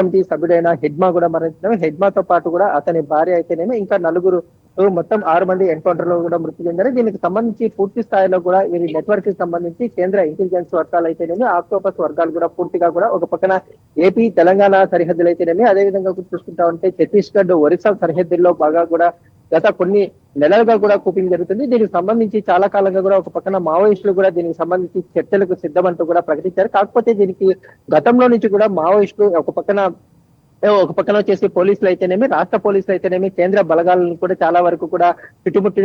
Committee సభ్యుడైన Hidma కూడా మరణించడం, హెడ్మాతో పాటు కూడా అతని భార్య అయితేనేమి ఇంకా నలుగురు మొత్తం 6 మంది ఎన్కౌంటర్ లో కూడా మృతి చెందారు. దీనికి సంబంధించి పూర్తి స్థాయిలో కూడా ఈ నెట్వర్క్ కి సంబంధించి కేంద్ర ఇంటెలిజెన్స్ వర్గాలు అయితేనేమి, ఆక్టోపస్ వర్గాలు కూడా పూర్తిగా కూడా ఒక పక్కన ఏపీ తెలంగాణ సరిహద్దులు అయితేనేమి, అదే విధంగా చూసుకుంటా ఉంటే ఛత్తీస్గఢ్ ఒరిస్సా సరిహద్దుల్లో బాగా కూడా గత కొన్ని నెలలుగా కూడా కూపింగ్ జరుగుతుంది. దీనికి సంబంధించి చాలా కాలంగా కూడా ఒక పక్కన మావోయిస్టులు కూడా దీనికి సంబంధించి చర్చలకు సిద్ధమంటూ కూడా ప్రకటించారు. కాకపోతే దీనికి గతంలో నుంచి కూడా మావోయిస్టులు ఒక పక్కన వచ్చేసి పోలీసులు అయితేనేమి, రాష్ట్ర పోలీసులు అయితేనేమి, కేంద్ర బలగాలను కూడా చాలా వరకు కూడా చుట్టుముట్టి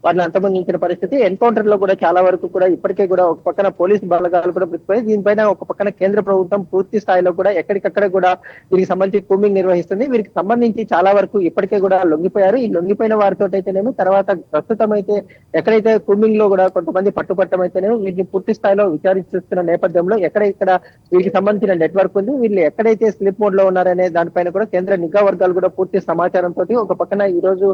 వారిని అంతమొందించిన పరిస్థితి. ఎన్కౌంటర్ లో కూడా చాలా వరకు కూడా ఇప్పటికే కూడా ఒక పక్కన పోలీసు బలగాలు కూడా మృతిపోయి, దీనిపైన ఒక పక్కన కేంద్ర ప్రభుత్వం పూర్తి స్థాయిలో కూడా ఎక్కడికక్కడ కూడా వీరికి సంబంధించి కూంబింగ్ నిర్వహిస్తుంది. వీరికి సంబంధించి చాలా వరకు ఇప్పటికే కూడా లొంగిపోయారు. ఈ లొంగిపోయిన వారితో అయితేనేమి తర్వాత ప్రస్తుతం అయితే ఎక్కడైతే కూంబింగ్ లో కూడా కొంతమంది పట్టుపట్టం అయితేనేమి వీటిని పూర్తి స్థాయిలో విచారిస్తున్న నేపథ్యంలో ఎక్కడెక్కడ వీరికి సంబంధించిన నెట్వర్క్ ఉంది, వీళ్ళు ఎక్కడైతే స్లిప్ మోడ్ లో ఉన్నారనే దానిపైన కూడా కేంద్ర నిఘా వర్గాలు కూడా పూర్తి సమాచారంతో ఒక పక్కన ఈ రోజు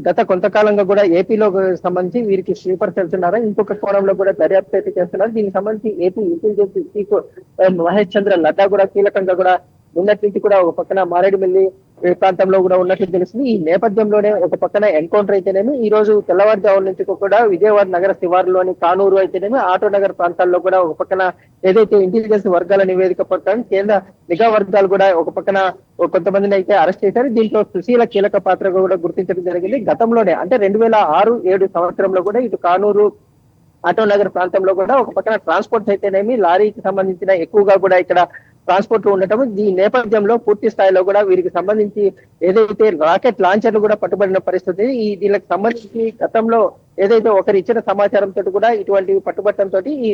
గత కొంతకాలంగా కూడా ఏపీలో సంబంధించి వీరికి స్లీపర్ సెల్స్ ఉన్నారా, ఇంకొక కోణంలో కూడా దర్యాప్తు అయితే చేస్తున్నారు. దీనికి సంబంధించి ఏపీ ఇంటెలిజెన్స్ చీఫ్ మహేష్ చంద్ర లడ్డా కూడా కీలకంగా కూడా నిన్నటి నుంచి కూడా ఒక పక్కన మారేడుమిల్లి ప్రాంతంలో కూడా ఉన్నట్లు తెలుస్తుంది. ఈ నేపథ్యంలోనే ఒక పక్కన ఎన్కౌంటర్ అయితేనేమి ఈ రోజు తెల్లవారుజాము నుంచి కూడా విజయవాడ నగర శివారులోని కానూరు అయితేనేమి, ఆటో నగర్ ప్రాంతాల్లో కూడా ఒక పక్కన ఏదైతే ఇంటెలిజెన్స్ వర్గాల నివేదిక ప్రకారం కేంద్ర నిఘా వర్గాలు కూడా ఒక పక్కన కొంతమందిని అయితే అరెస్ట్ చేశారు. దీంట్లో సుశీల కీలక పాత్రగా కూడా గుర్తించడం జరిగింది. గతంలోనే అంటే 2006-7 సంవత్సరంలో కూడా ఇటు కానూరు ఆటో నగర్ ప్రాంతంలో కూడా ఒక పక్కన ట్రాన్స్పోర్ట్ అయితేనేమి లారీకి సంబంధించిన ఎక్కువగా కూడా ఇక్కడ ట్రాన్స్పోర్ట్ లో ఉండటం, ఈ నేపథ్యంలో పూర్తి స్థాయిలో కూడా వీరికి సంబంధించి ఏదైతే రాకెట్ లాంచర్లు కూడా పట్టుబడిన పరిస్థితి. దీనికి సంబంధించి గతంలో ఏదైతే ఒకరు ఇచ్చిన సమాచారంతో కూడా ఇటువంటి పట్టుబట్టంతో ఈ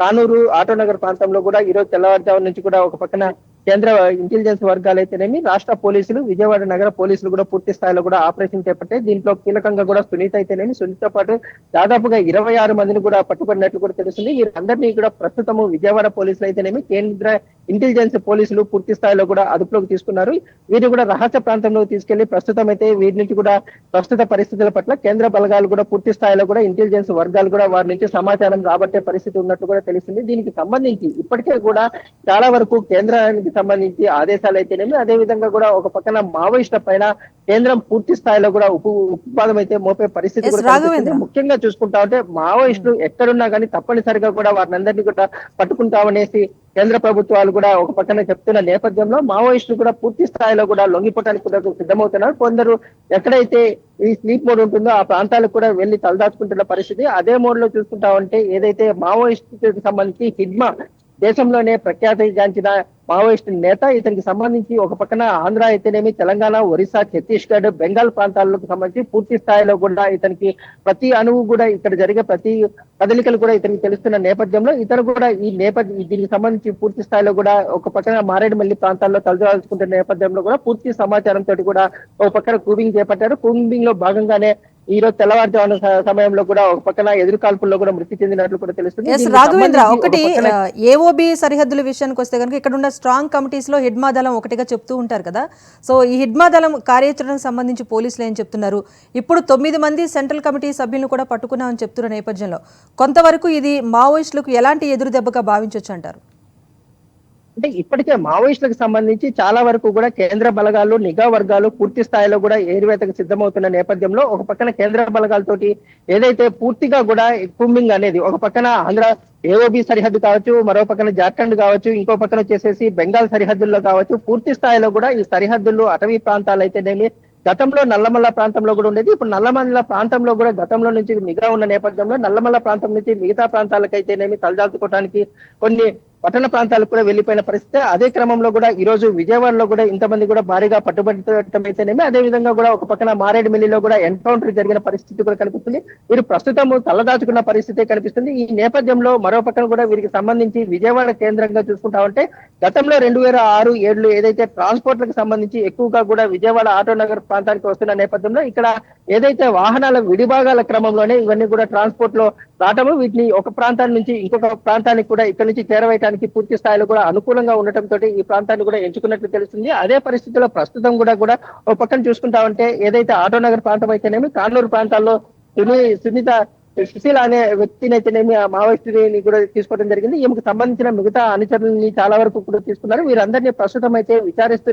కానూరు ఆటో నగర్ ప్రాంతంలో కూడా ఈ రోజు తెల్లవారుజాము నుంచి కూడా ఒక పక్కన కేంద్ర ఇంటెలిజెన్స్ వర్గాలు అయితేనేమి, రాష్ట్ర పోలీసులు, విజయవాడ నగర పోలీసులు కూడా పూర్తి స్థాయిలో కూడా ఆపరేషన్ చేపట్టాయి. దీంట్లో కీలకంగా కూడా సునీత అయితేనేమి, సునీతతో పాటు దాదాపుగా 26 మందిని కూడా పట్టుబడినట్లు కూడా తెలుస్తుంది. వీరందరినీ కూడా ప్రస్తుతము విజయవాడ పోలీసులు అయితేనేమి, కేంద్ర ఇంటెలిజెన్స్ పోలీసులు పూర్తి స్థాయిలో కూడా అదుపులోకి తీసుకున్నారు. వీరిని కూడా రహస్య ప్రాంతంలో తీసుకెళ్లి ప్రస్తుతం అయితే వీరి నుంచి కూడా ప్రస్తుత పరిస్థితుల పట్ల కేంద్ర బలగాలు కూడా పూర్తి స్థాయిలో కూడా ఇంటెలిజెన్స్ వర్గాలు కూడా వారి నుంచి సమాచారం రాబట్టే పరిస్థితి ఉన్నట్టు కూడా తెలుస్తుంది. దీనికి సంబంధించి ఇప్పటికే కూడా చాలా వరకు కేంద్రానికి సంబంధించి ఆదేశాలు అయితేనేమి, అదే విధంగా కూడా ఒక పక్కన మావోయిస్టుల పైన కేంద్రం పూర్తి స్థాయిలో కూడా ఉపాదం అయితే మోపే పరిస్థితి కూడా కనిపిస్తుంది. ముఖ్యంగా చూసుకుంటా ఉంటే మావోయిస్టులు ఎక్కడున్నా కానీ తప్పనిసరిగా కూడా వారిని అందరినీ కూడా పట్టుకుంటామనేసి కేంద్ర ప్రభుత్వాలు కూడా ఒక పక్కన చెప్తున్న నేపథ్యంలో మావోయిస్టులు కూడా పూర్తి స్థాయిలో కూడా లొంగిపోవడానికి కూడా సిద్ధమవుతున్నారు. కొందరు ఎక్కడైతే ఈ స్లీప్ మోడ్ ఉంటుందో ఆ ప్రాంతాలకు కూడా వెళ్లి తలదాచుకుంటున్న పరిస్థితి. అదే మోడ్ లో చూసుకుంటా ఉంటే ఏదైతే మావోయిస్టుకి సంబంధించి హిడ్మా దేశంలోనే ప్రఖ్యాతిగాంచిన మావోయిస్టు నేత, ఇతనికి సంబంధించి ఒక పక్కన ఆంధ్ర అయితేనేమి, తెలంగాణ, ఒరిస్సా, ఛత్తీస్గఢ్, బెంగాల్ ప్రాంతాలకు సంబంధించి పూర్తి స్థాయిలో కూడా ఇతనికి ప్రతి అణువు కూడా ఇక్కడ జరిగే ప్రతి కదలికలు కూడా ఇతనికి తెలుస్తున్న నేపథ్యంలో ఇతను కూడా దీనికి సంబంధించి పూర్తి స్థాయిలో కూడా ఒక పక్కన మారేడుమల్లి ప్రాంతాల్లో తలదాల్చుకుంటున్న నేపథ్యంలో కూడా పూర్తి సమాచారంతో కూడా ఒక పక్కన కూంబింగ్ చేపట్టారు. కూంబింగ్ లో భాగంగానే ఈ రోజు తెల్లవారుజామున సమయంలో కూడా ఒక పక్కన ఎదురు కాల్పుల్లో కూడా మృతి చెందినట్లు కూడా తెలుస్తుంది. రాఘవేంద్ర, ఒకటి ఏఓబి సరిహద్దుల విషయానికి వస్తే కనుక ఇక్కడ ఉన్న స్ట్రాంగ్ కమిటీస్ లో హిడ్మా దళం ఒకటిగా చెప్తూ ఉంటారు కదా. సో ఈ హిడ్మా దళం కార్యాచరణకు సంబంధించి పోలీసులు ఏం చెప్తున్నారు? ఇప్పుడు 9 మంది సెంట్రల్ కమిటీ సభ్యులను కూడా పట్టుకున్నామని చెప్తున్న నేపథ్యంలో కొంతవరకు ఇది మావోయిస్టులకు ఎలాంటి ఎదురు దెబ్బగా భావించవచ్చు అంటారు? అంటే ఇప్పటికే మావోయిస్టులకు సంబంధించి చాలా వరకు కూడా కేంద్ర బలగాలు, నిఘా వర్గాలు పూర్తి స్థాయిలో కూడా ఏరువేతకు సిద్ధమవుతున్న నేపథ్యంలో ఒక పక్కన కేంద్ర బలగాలతోటి ఏదైతే పూర్తిగా కూడా కూంబింగ్ అనేది ఒక పక్కన ఆంధ్ర ఏఓబి సరిహద్దు కావచ్చు, మరో పక్కన జార్ఖండ్ కావచ్చు, ఇంకో పక్కన వచ్చేసేసి బెంగాల్ సరిహద్దుల్లో కావచ్చు, పూర్తి స్థాయిలో కూడా ఈ సరిహద్దుల్లో అటవీ ప్రాంతాలు అయితేనేమి, గతంలో నల్లమల్ల ప్రాంతంలో కూడా ఉండేది. ఇప్పుడు నల్లమల్ల ప్రాంతంలో కూడా గతంలో నుంచి నిఘా ఉన్న నేపథ్యంలో నల్లమల్ల ప్రాంతం నుంచి మిగతా ప్రాంతాలకైతేనేమి తలదాల్చుకోవడానికి కొన్ని పట్టణ ప్రాంతాలకు కూడా వెళ్లిపోయిన పరిస్థితి. అదే క్రమంలో కూడా ఈ రోజు విజయవాడలో కూడా ఇంతమంది కూడా భారీగా పట్టుబట్టడం అయితేనేమి, అదే విధంగా కూడా ఒక పక్కన మారేడుమిల్లిలో కూడా ఎన్కౌంటర్ జరిగిన పరిస్థితి కూడా కనిపిస్తుంది. వీరు ప్రస్తుతం తలదాచుకున్న పరిస్థితి కనిపిస్తుంది. ఈ నేపథ్యంలో మరో పక్కన కూడా వీరికి సంబంధించి విజయవాడ కేంద్రంగా చూసుకుంటా ఉంటే గతంలో 2006-7 ఏదైతే ట్రాన్స్పోర్ట్లకు సంబంధించి ఎక్కువగా కూడా విజయవాడ ఆటో నగర్ ప్రాంతానికి వస్తున్న నేపథ్యంలో ఇక్కడ ఏదైతే వాహనాల విడిభాగాల క్రమంలోనే ఇవన్నీ కూడా ట్రాన్స్పోర్ట్ లో రావటము, వీటిని ఒక ప్రాంతాన్ని నుంచి ఇంకొక ప్రాంతానికి కూడా ఇక్కడ నుంచి చేరవేయడానికి పూర్తి స్థాయిలో కూడా అనుకూలంగా ఉండటంతో ఈ ప్రాంతాన్ని కూడా ఎంచుకున్నట్లు తెలుస్తుంది. అదే పరిస్థితిలో ప్రస్తుతం కూడా ఒక పక్కన చూసుకుంటా ఉంటే ఏదైతే ఆటో నగర్ ప్రాంతం అయితేనేమి, కానూరు ప్రాంతాల్లో సునీత సుశీల అనే వ్యక్తిని అయితేనేమి ఆ మావోయిస్టుని కూడా తీసుకోవడం జరిగింది. ఈమెకు సంబంధించిన మిగతా అనుచరులని చాలా వరకు కూడా తీసుకున్నారు. వీరందరినీ ప్రస్తుతం అయితే విచారిస్తున్న